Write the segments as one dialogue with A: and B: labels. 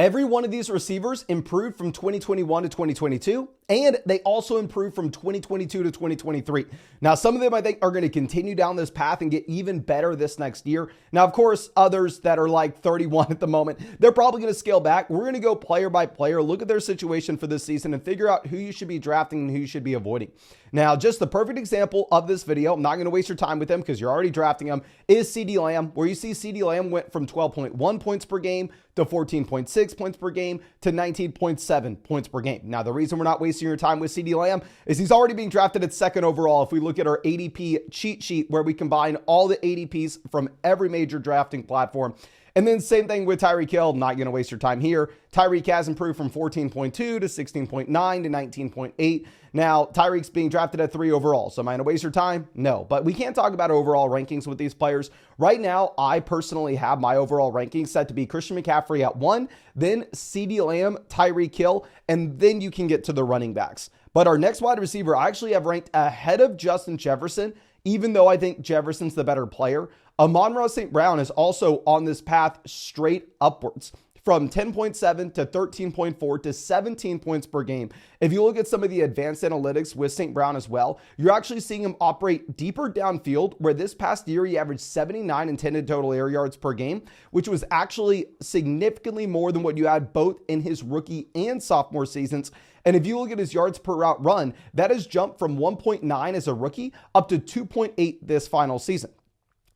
A: Every one of these receivers improved from 2021 to 2022, and they also improved from 2022 to 2023. Now, some of them I think are going to continue down this path and get even better this next year. Now, of course, others that are like 31 at the moment, they're probably going to scale back. We're going to go player by player, look at their situation for this season, and figure out who you should be drafting and who you should be avoiding. Now, just the perfect example of this video, I'm not going to waste your time with them because you're already drafting them, is CeeDee Lamb, where you see CeeDee Lamb went from 12.1 points per game to 14.6 points per game to 19.7 points per game. Now, the reason we're not wasting your time with CeeDee Lamb is he's already being drafted at second overall. If we look at our ADP cheat sheet where we combine all the ADPs from every major drafting platform. And then same thing with Tyreek Hill. Not going to waste your time here. Tyreek has improved from 14.2 to 16.9 to 19.8. Now, Tyreek's being drafted at 3 overall. So am I going to waste your time? No. But we can't talk about overall rankings with these players. Right now, I personally have my overall rankings set to be Christian McCaffrey at 1, then CeeDee Lamb, Tyreek Hill, and then you can get to the running backs. But our next wide receiver, I actually have ranked ahead of Justin Jefferson, even though I think Jefferson's the better player. Amon-Ra St. Brown is also on this path straight upwards from 10.7 to 13.4 to 17 points per game. If you look at some of the advanced analytics with St. Brown as well, you're actually seeing him operate deeper downfield, where this past year he averaged 79 intended total air yards per game, which was actually significantly more than what you had both in his rookie and sophomore seasons. And if you look at his yards per route run, that has jumped from 1.9 as a rookie up to 2.8 this final season.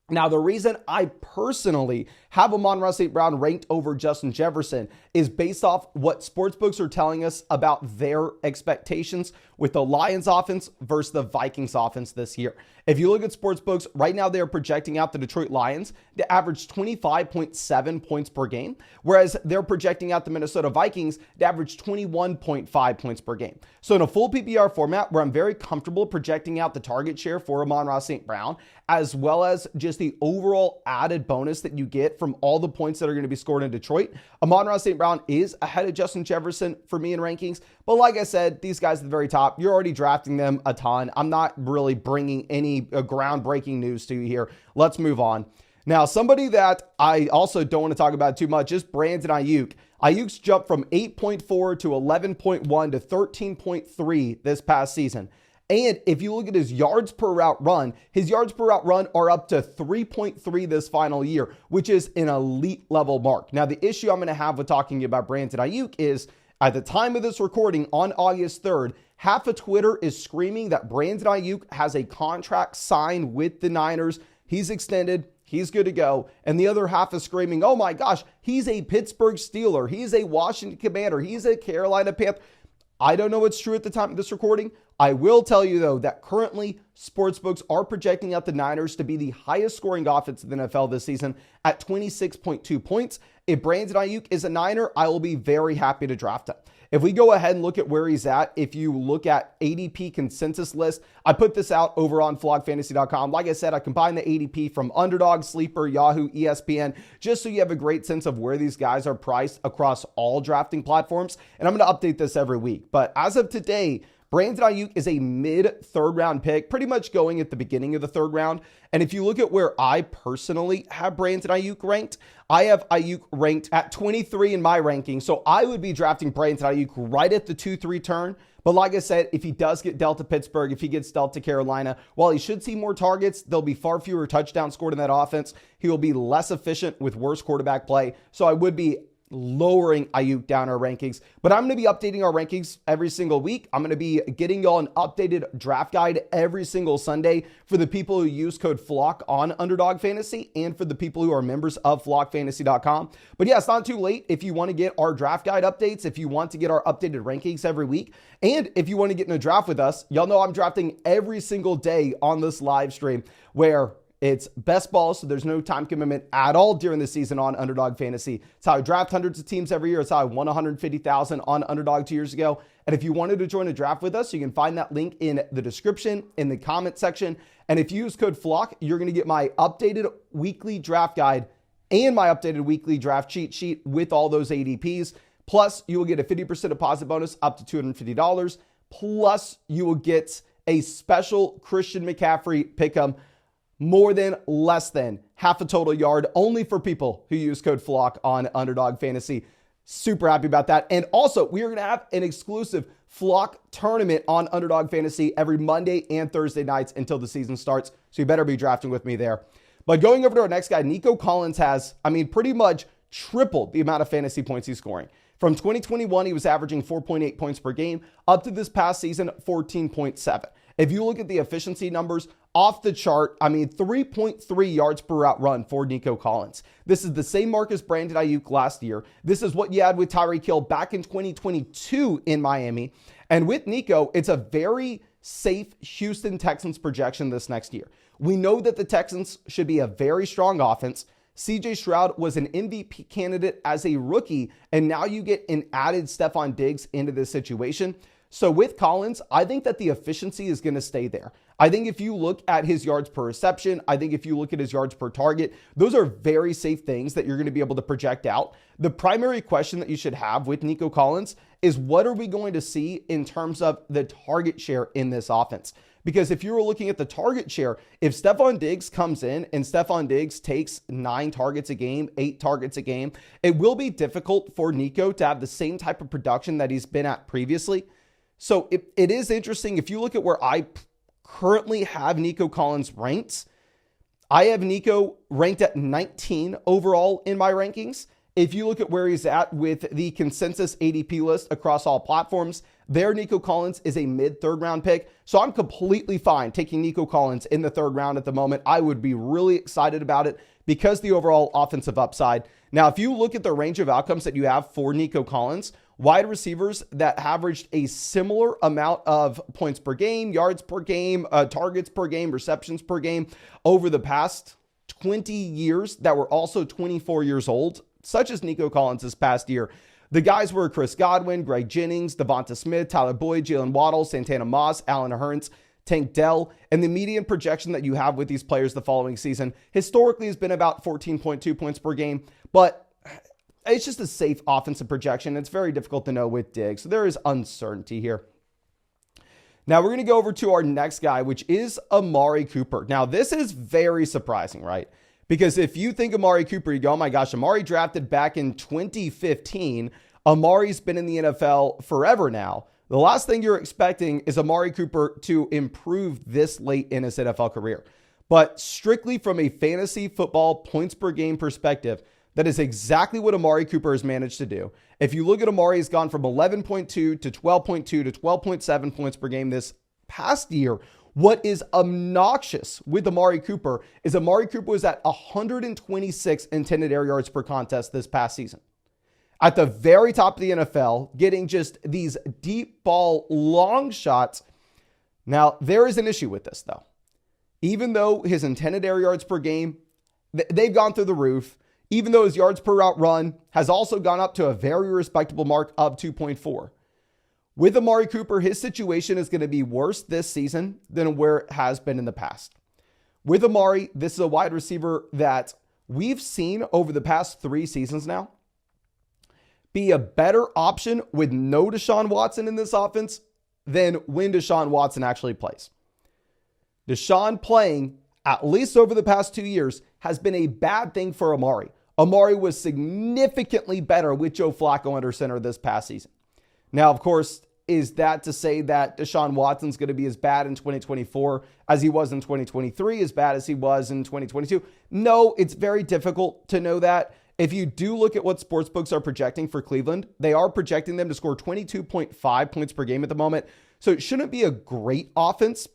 A: Now, the reason I personally have Amon-Ra St. Brown ranked over Justin Jefferson is based off what sportsbooks are telling us about their expectations with the Lions offense versus the Vikings offense this year. If you look at sportsbooks, right now they are projecting out the Detroit Lions to average 25.7 points per game, whereas they're projecting out the Minnesota Vikings to average 21.5 points per game. So in a full PPR format where I'm very comfortable projecting out the target share for Amon-Ra St. Brown, as well as just the overall added bonus that you get from all the points that are going to be scored in Detroit, Amon-Ra St. Brown is ahead of Justin Jefferson for me in rankings. But like I said, these guys at the very top, you're already drafting them a ton. I'm not really bringing any groundbreaking news to you here. Let's move on. Now, somebody that I also don't want to talk about too much is Brandon Aiyuk. Aiyuk's jumped from 8.4 to 11.1 to 13.3 this past season. And if you look at his yards per route run, his yards per route run are up to 3.3 this final year, which is an elite level mark. Now, the issue I'm going to have with talking about Brandon Aiyuk is at the time of this recording on August 3rd, half of Twitter is screaming that Brandon Aiyuk has a contract signed with the Niners. He's extended. He's good to go. And the other half is screaming, oh my gosh, he's a Pittsburgh Steeler. He's a Washington Commander. He's a Carolina Panther. I don't know what's true at the time of this recording. I will tell you, though, that currently sportsbooks are projecting out the Niners to be the highest scoring offense in the NFL this season at 26.2 points. If Brandon Aiyuk is a Niner, I will be very happy to draft him. If we go ahead and look at where he's at, if you look at ADP consensus list, I put this out over on flogfantasy.com. Like I said, I combine the ADP from Underdog, Sleeper, Yahoo, ESPN, just so you have a great sense of where these guys are priced across all drafting platforms. And I'm going to update this every week. But as of today, Brandon Aiyuk is a mid-third round pick, pretty much going at the beginning of the third round. And if you look at where I personally have Brandon Aiyuk ranked, I have Aiyuk ranked at 23 in my ranking. So I would be drafting Brandon Aiyuk right at the 2-3 turn. But like I said, if he does get dealt to Pittsburgh, if he gets dealt to Carolina, while he should see more targets, there'll be far fewer touchdowns scored in that offense. He will be less efficient with worse quarterback play. So I would be lowering Aiyuk down our rankings, but I'm going to be updating our rankings every single week. I'm going to be getting y'all an updated draft guide every single Sunday for the people who use code FLOCK on Underdog Fantasy and for the people who are members of flogfantasy.com. But yeah, it's not too late if you want to get our draft guide updates, if you want to get our updated rankings every week, and if you want to get in a draft with us. Y'all know I'm drafting every single day on this live stream where it's best ball, so there's no time commitment at all during the season on Underdog Fantasy. It's how I draft hundreds of teams every year. It's how I won $150,000 on Underdog 2 years ago. And if you wanted to join a draft with us, you can find that link in the description, in the comment section. And if you use code FLOCK, you're going to get my updated weekly draft guide and my updated weekly draft cheat sheet with all those ADPs. Plus, you will get a 50% deposit bonus up to $250. Plus, you will get a special Christian McCaffrey pick'em, more than, less than half a total yard, only for people who use code FLOCK on Underdog Fantasy. Super happy about that. And also, we are going to have an exclusive flock tournament on Underdog Fantasy every Monday and Thursday nights until the season starts. So you better be drafting with me there. But going over to our next guy, Nico Collins has, pretty much tripled the amount of fantasy points he's scoring. From 2021, he was averaging 4.8 points per game, up to this past season, 14.7. If you look at the efficiency numbers, off the chart, 3.3 yards per route run for Nico Collins. This is the same mark as Brandon Aiyuk last year. This is what you had with Tyreek Hill back in 2022 in Miami. And with Nico, it's a very safe Houston Texans projection this next year. We know that the Texans should be a very strong offense. CJ Stroud was an MVP candidate as a rookie, and now you get an added Stephon Diggs into this situation. So with Collins, I think that the efficiency is going to stay there. I think if you look at his yards per reception, I think if you look at his yards per target, those are very safe things that you're going to be able to project out. The primary question that you should have with Nico Collins is, what are we going to see in terms of the target share in this offense? Because if you were looking at the target share, if Stephon Diggs comes in and Stephon Diggs takes 9 targets a game, 8 targets a game, it will be difficult for Nico to have the same type of production that he's been at previously. So it is interesting. If you look at where I currently have Nico Collins ranked, I have Nico ranked at 19 overall in my rankings. If you look at where he's at with the consensus ADP list across all platforms, there Nico Collins is a mid-third round pick. So I'm completely fine taking Nico Collins in the third round at the moment. I would be really excited about it because the overall offensive upside. Now, if you look at the range of outcomes that you have for Nico Collins, wide receivers that averaged a similar amount of points per game, yards per game, targets per game, receptions per game over the past 20 years that were also 24 years old, such as Nico Collins this past year. The guys were Chris Godwin, Greg Jennings, Devonta Smith, Tyler Boyd, Jalen Waddle, Santana Moss, Allen Hurns, Tank Dell, and the median projection that you have with these players the following season historically has been about 14.2 points per game, but it's just a safe offensive projection. It's very difficult to know with Diggs, so there is uncertainty here. Now we're going to go over to our next guy, which is Amari Cooper. Now this is very surprising, right? Because if you think Amari Cooper, you go, oh my gosh, Amari drafted back in 2015. Amari's been in the NFL forever now. The last thing you're expecting is Amari Cooper to improve this late in his NFL career. But strictly from a fantasy football points per game perspective, that is exactly what Amari Cooper has managed to do. If you look at Amari, he's gone from 11.2 to 12.2 to 12.7 points per game this past year. What is obnoxious with Amari Cooper is Amari Cooper was at 126 intended air yards per contest this past season. At the very top of the NFL, getting just these deep ball long shots. Now, there is an issue with this, though. Even though his intended air yards per game, they've gone through the roof, even though his yards per route run has also gone up to a very respectable mark of 2.4. With Amari Cooper, his situation is going to be worse this season than where it has been in the past. With Amari, this is a wide receiver that we've seen over the past 3 seasons now be a better option with no Deshaun Watson in this offense than when Deshaun Watson actually plays. Deshaun playing, at least over the past 2 years, has been a bad thing for Amari. Amari was significantly better with Joe Flacco under center this past season. Now, of course, is that to say that Deshaun Watson's going to be as bad in 2024 as he was in 2023, as bad as he was in 2022? No, it's very difficult to know that. If you do look at what sportsbooks are projecting for Cleveland, they are projecting them to score 22.5 points per game at the moment. So it shouldn't be a great offense.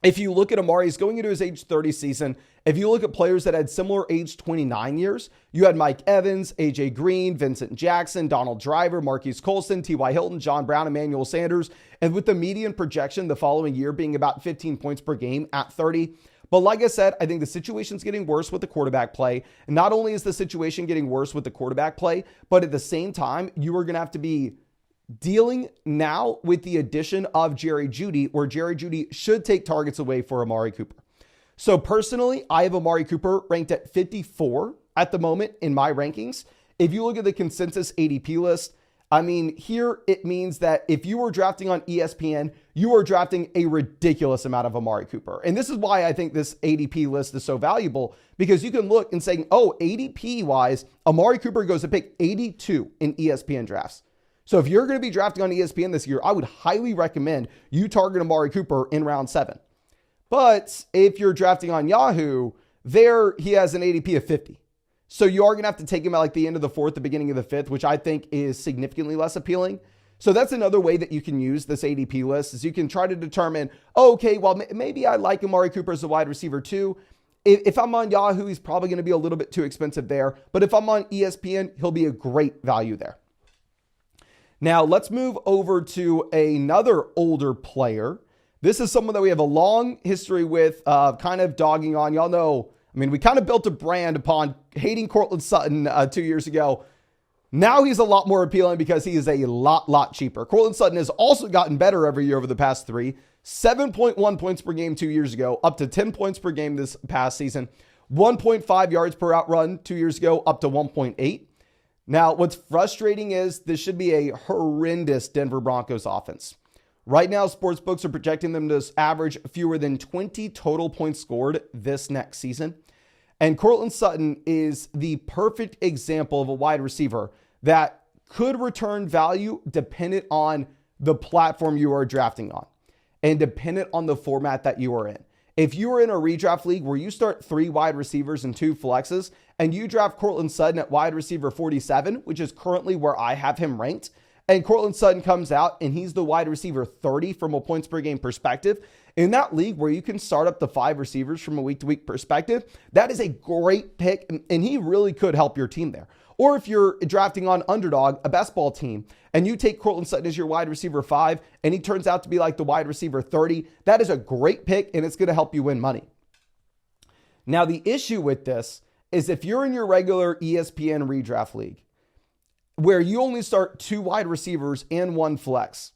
A: If you look at Amari, he's going into his age 30 season. If you look at players that had similar age 29 years, you had Mike Evans, AJ Green, Vincent Jackson, Donald Driver, Marquise Colston, T.Y. Hilton, John Brown, Emmanuel Sanders. And with the median projection the following year being about 15 points per game at 30. But like I said, I think the situation's getting worse with the quarterback play. And not only is the situation getting worse with the quarterback play, but at the same time, you are going to have to be dealing now with the addition of Jerry Jeudy, where Jerry Jeudy should take targets away for Amari Cooper. So personally, I have Amari Cooper ranked at 54 at the moment in my rankings. If you look at the consensus ADP list, I mean, here it means that if you were drafting on ESPN, you are drafting a ridiculous amount of Amari Cooper. And this is why I think this ADP list is so valuable, because you can look and say, oh, ADP wise, Amari Cooper goes to pick 82 in ESPN drafts. So if you're going to be drafting on ESPN this year, I would highly recommend you target Amari Cooper in round 7. But if you're drafting on Yahoo, there he has an ADP of 50. So you are going to have to take him at like the end of the 4th, the beginning of the 5th, which I think is significantly less appealing. So that's another way that you can use this ADP list, is you can try to determine, oh, okay, well, maybe I like Amari Cooper as a wide receiver too. If I'm on Yahoo, he's probably going to be a little bit too expensive there. But if I'm on ESPN, he'll be a great value there. Now let's move over to another older player. This is someone that we have a long history with, kind of dogging on. Y'all know, I mean, we kind of built a brand upon hating Courtland Sutton 2 years ago. Now he's a lot more appealing because he is a lot cheaper. Courtland Sutton has also gotten better every year over the past 3. 7.1 points per game 2 years ago, up to 10 points per game this past season. 1.5 yards per out run 2 years ago, up to 1.8. Now, what's frustrating is this should be a horrendous Denver Broncos offense. Right now, sportsbooks are projecting them to average fewer than 20 total points scored this next season. And Courtland Sutton is the perfect example of a wide receiver that could return value dependent on the platform you are drafting on and dependent on the format that you are in. If you are in a redraft league where you start 3 wide receivers and 2 flexes, and you draft Courtland Sutton at wide receiver 47, which is currently where I have him ranked, and Courtland Sutton comes out and he's the wide receiver 30 from a points per game perspective, in that league where you can start up to 5 receivers from a week-to-week perspective, that is a great pick, and he really could help your team there. Or if you're drafting on Underdog, a best ball team, and you take Courtland Sutton as your wide receiver 5, and he turns out to be like the wide receiver 30, that is a great pick, and it's going to help you win money. Now, the issue with this is if you're in your regular ESPN redraft league, where you only start 2 wide receivers and 1 flex,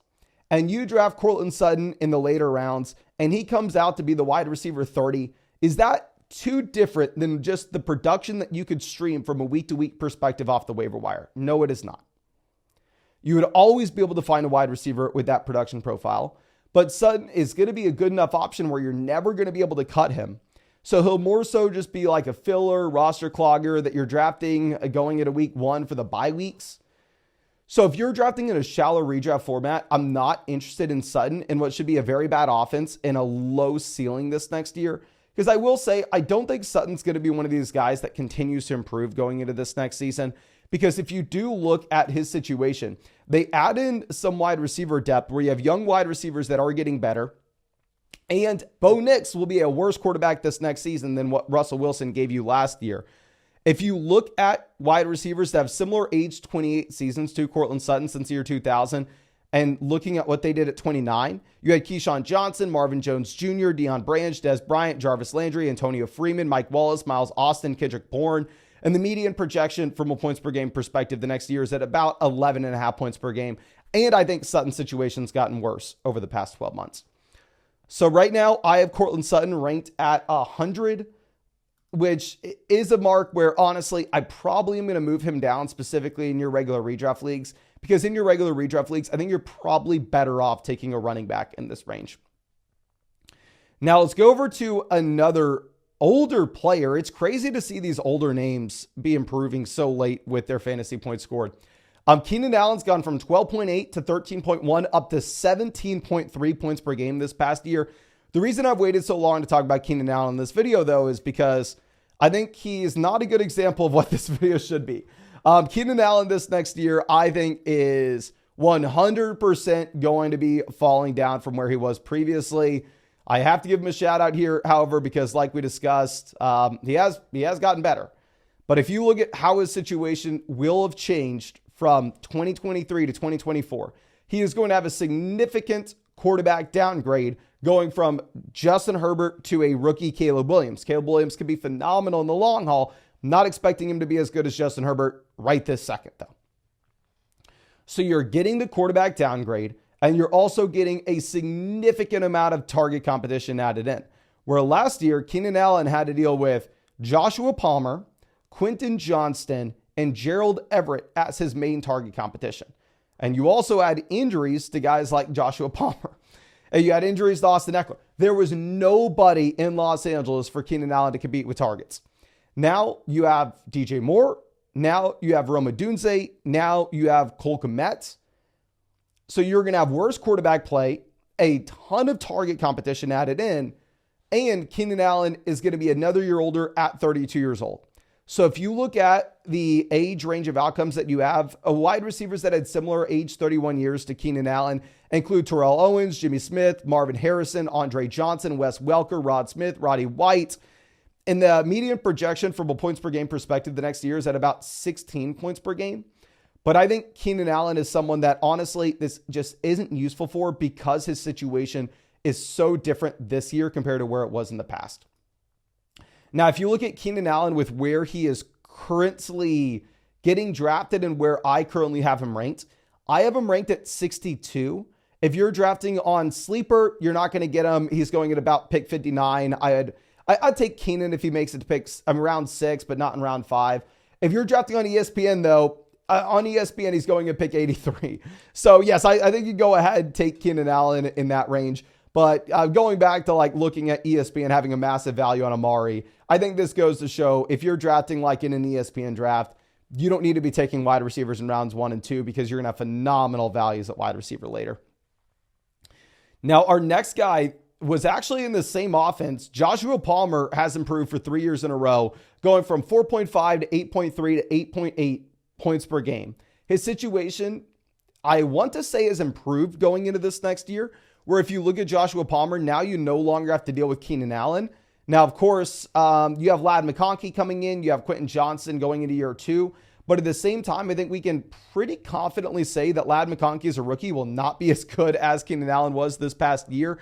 A: and you draft Courtland Sutton in the later rounds, and he comes out to be the wide receiver 30, is that too different than just the production that you could stream from a week-to-week perspective off the waiver wire? No, it is not. You would always be able to find a wide receiver with that production profile, but Sutton is going to be a good enough option where you're never going to be able to cut him. So he'll more so just be like a filler roster clogger that you're drafting going into week 1 for the bye weeks. So if you're drafting in a shallow redraft format, I'm not interested in Sutton in what should be a very bad offense and a low ceiling this next year. Because I will say, I don't think Sutton's going to be one of these guys that continues to improve going into this next season. Because if you do look at his situation, they add in some wide receiver depth where you have young wide receivers that are getting better. And Bo Nix will be a worse quarterback this next season than what Russell Wilson gave you last year. If you look at wide receivers that have similar age 28 seasons to Courtland Sutton since the year 2000, and looking at what they did at 29, you had Keyshawn Johnson, Marvin Jones Jr., Deion Branch, Des Bryant, Jarvis Landry, Antonio Freeman, Mike Wallace, Miles Austin, Kendrick Bourne. And the median projection from a points per game perspective the next year is at about 11.5 points per game. And I think Sutton's situation's gotten worse over the past 12 months. So right now, I have Courtland Sutton ranked at 100, which is a mark where, honestly, I probably am going to move him down specifically in your regular redraft leagues, because in your regular redraft leagues, I think you're probably better off taking a running back in this range. Now, let's go over to another older player. It's crazy to see these older names be improving so late with their fantasy points scored. Keenan Allen's gone from 12.8 to 13.1 up to 17.3 points per game this past year. The reason I've waited so long to talk about Keenan Allen in this video, though, is because I think he's not a good example of what this video should be. Keenan Allen this next year, I think, is 100% going to be falling down from where he was previously. I have to give him a shout out here, however, because like we discussed, he has gotten better. But if you look at how his situation will have changed from 2023 to 2024, he is going to have a significant quarterback downgrade going from Justin Herbert to a rookie Caleb Williams. Caleb Williams could be phenomenal in the long haul. Not expecting him to be as good as Justin Herbert right this second, though. So you're getting the quarterback downgrade, and you're also getting a significant amount of target competition added in. Where last year, Keenan Allen had to deal with Joshua Palmer, Quentin Johnston, and Gerald Everett as his main target competition. And you also add injuries to guys like Joshua Palmer. And you had injuries to Austin Eckler. There was nobody in Los Angeles for Keenan Allen to compete with targets. Now you have DJ Moore. Now you have Rome Odunze. Now you have Cole Kmet. So you're going to have worse quarterback play, a ton of target competition added in, and Keenan Allen is going to be another year older at 32 years old. So if you look at the age range of outcomes that you have, wide receivers that had similar age 31 years to Keenan Allen include Terrell Owens, Jimmy Smith, Marvin Harrison, Andre Johnson, Wes Welker, Rod Smith, Roddy White. And the median projection from a points per game perspective the next year is at about 16 points per game. But I think Keenan Allen is someone that honestly this just isn't useful for because his situation is so different this year compared to where it was in the past. Now, if you look at Keenan Allen with where he is currently getting drafted and where I currently have him ranked, I have him ranked at 62. If you're drafting on Sleeper, you're not going to get him. He's going at about pick 59. I'd take Keenan if he makes it to picks. I'm round 6, but not in round 5. If you're drafting on ESPN, though, on ESPN, he's going at pick 83. So, yes, I think you go ahead and take Keenan Allen in that range. But going back to like looking at ESPN having a massive value on Amari, I think this goes to show if you're drafting like in an ESPN draft, you don't need to be taking wide receivers in rounds 1 and 2 because you're going to have phenomenal values at wide receiver later. Now, our next guy was actually in the same offense. Joshua Palmer has improved for 3 years in a row, going from 4.5 to 8.3 to 8.8 points per game. His situation, I want to say, has improved going into this next year, where if you look at Joshua Palmer, now you no longer have to deal with Keenan Allen. Now, of course, you have Ladd McConkey coming in. You have Quentin Johnson going into year 2. But at the same time, I think we can pretty confidently say that Ladd McConkey as a rookie will not be as good as Keenan Allen was this past year.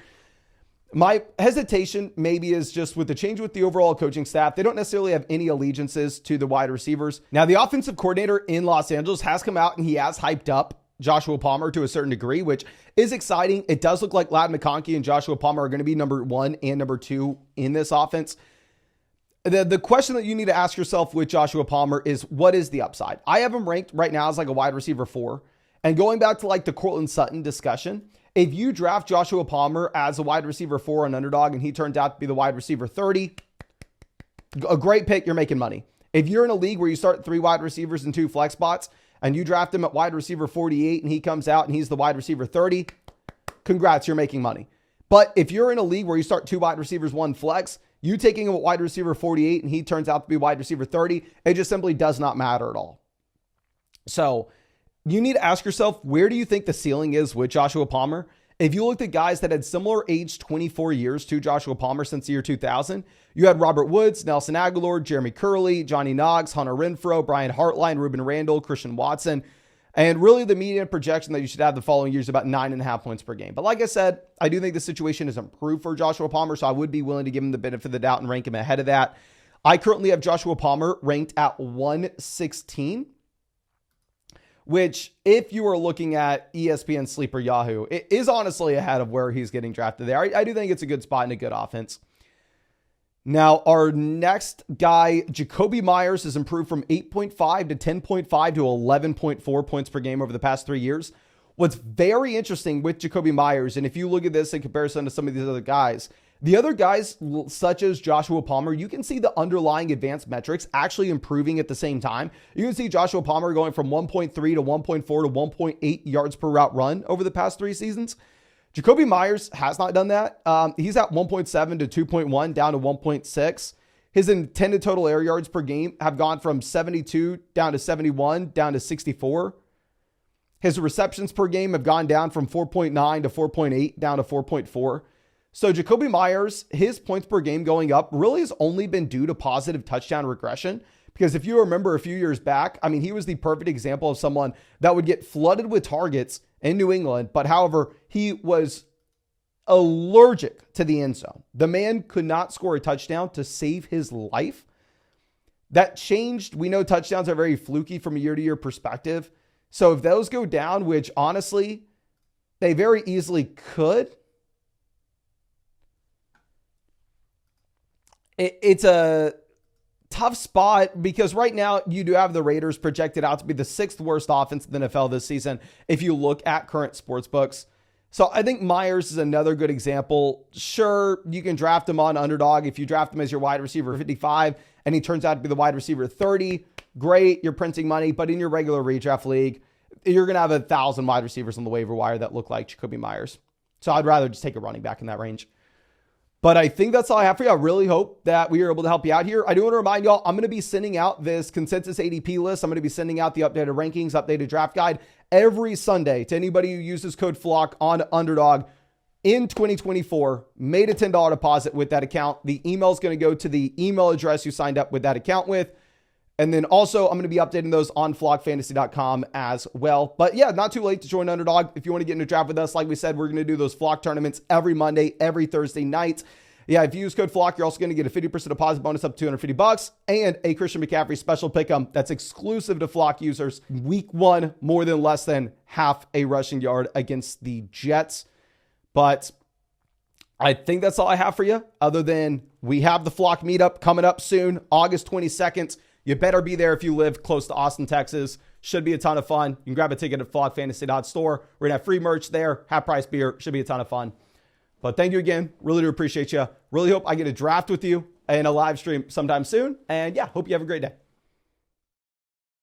A: My hesitation maybe is just with the change with the overall coaching staff. They don't necessarily have any allegiances to the wide receivers. Now, the offensive coordinator in Los Angeles has come out and he has hyped up Joshua Palmer to a certain degree, which is exciting. It does look like Ladd McConkey and Joshua Palmer are going to be number 1 and number 2 in this offense. The question that you need to ask yourself with Joshua Palmer is, what is the upside? I have him ranked right now as like a wide receiver 4. And going back to like the Courtland Sutton discussion, if you draft Joshua Palmer as a wide receiver 4 on Underdog and he turns out to be the wide receiver 30, a great pick, you're making money. If you're in a league where you start 3 wide receivers and 2 flex spots, and you draft him at wide receiver 48 and he comes out and he's the wide receiver 30, congrats, you're making money. But if you're in a league where you start 2 wide receivers, 1 flex, you taking him at wide receiver 48 and he turns out to be wide receiver 30, it just simply does not matter at all. So you need to ask yourself, where do you think the ceiling is with Joshua Palmer? If you looked at guys that had similar age 24 years to Joshua Palmer since the year 2000, you had Robert Woods, Nelson Aguilar, Jeremy Curley, Johnny Knox, Hunter Renfrow, Brian Hartline, Ruben Randall, Christian Watson. And really the median projection that you should have the following year is about 9.5 points per game. But like I said, I do think the situation has improved for Joshua Palmer, so I would be willing to give him the benefit of the doubt and rank him ahead of that. I currently have Joshua Palmer ranked at 116. Which, if you are looking at ESPN Sleeper Yahoo, it is honestly ahead of where he's getting drafted there. I do think it's a good spot and a good offense. Now, our next guy, Jakobi Meyers, has improved from 8.5 to 10.5 to 11.4 points per game over the past 3 years. What's very interesting with Jakobi Meyers, and if you look at this in comparison to some of these other guys, the other guys, such as Joshua Palmer, you can see the underlying advanced metrics actually improving at the same time. You can see Joshua Palmer going from 1.3 to 1.4 to 1.8 yards per route run over the past 3 seasons. Jakobi Meyers has not done that. He's at 1.7 to 2.1, down to 1.6. His intended total air yards per game have gone from 72 down to 71, down to 64. His receptions per game have gone down from 4.9 to 4.8, down to 4.4. So Jakobi Meyers, his points per game going up really has only been due to positive touchdown regression. Because if you remember a few years back, I mean, he was the perfect example of someone that would get flooded with targets in New England. But however, he was allergic to the end zone. The man could not score a touchdown to save his life. That changed. We know touchdowns are very fluky from a year-to-year perspective. So if those go down, which honestly, they very easily could, it's a tough spot because right now you do have the Raiders projected out to be the 6th worst offense in the NFL this season if you look at current sports books. So I think Meyers is another good example. Sure, you can draft him on Underdog. If you draft him as your wide receiver 55 and he turns out to be the wide receiver 30, great, you're printing money. But in your regular redraft league, you're going to have 1,000 wide receivers on the waiver wire that look like Jakobi Meyers. So I'd rather just take a running back in that range. But I think that's all I have for you. I really hope that we were able to help you out here. I do want to remind y'all, I'm going to be sending out this consensus ADP list. I'm going to be sending out the updated rankings, updated draft guide every Sunday to anybody who uses code FLOCK on Underdog in 2024, made a $10 deposit with that account. The email is going to go to the email address you signed up with that account with. And then also, I'm going to be updating those on flockfantasy.com as well. But yeah, not too late to join Underdog. If you want to get into draft with us, like we said, we're going to do those Flock tournaments every Monday, every Thursday night. Yeah, if you use code FLOCK, you're also going to get a 50% deposit bonus up to $250 and a Christian McCaffrey special pick'em that's exclusive to Flock users. Week 1, more than less than half a rushing yard against the Jets. But I think that's all I have for you, other than we have the Flock meetup coming up soon, August 22nd. You better be there if you live close to Austin, Texas. Should be a ton of fun. You can grab a ticket at flockfantasy.store. We're going to have free merch there, half-price beer. Should be a ton of fun. But thank you again. Really do appreciate you. Really hope I get a draft with you in a live stream sometime soon. And yeah, hope you have a great day.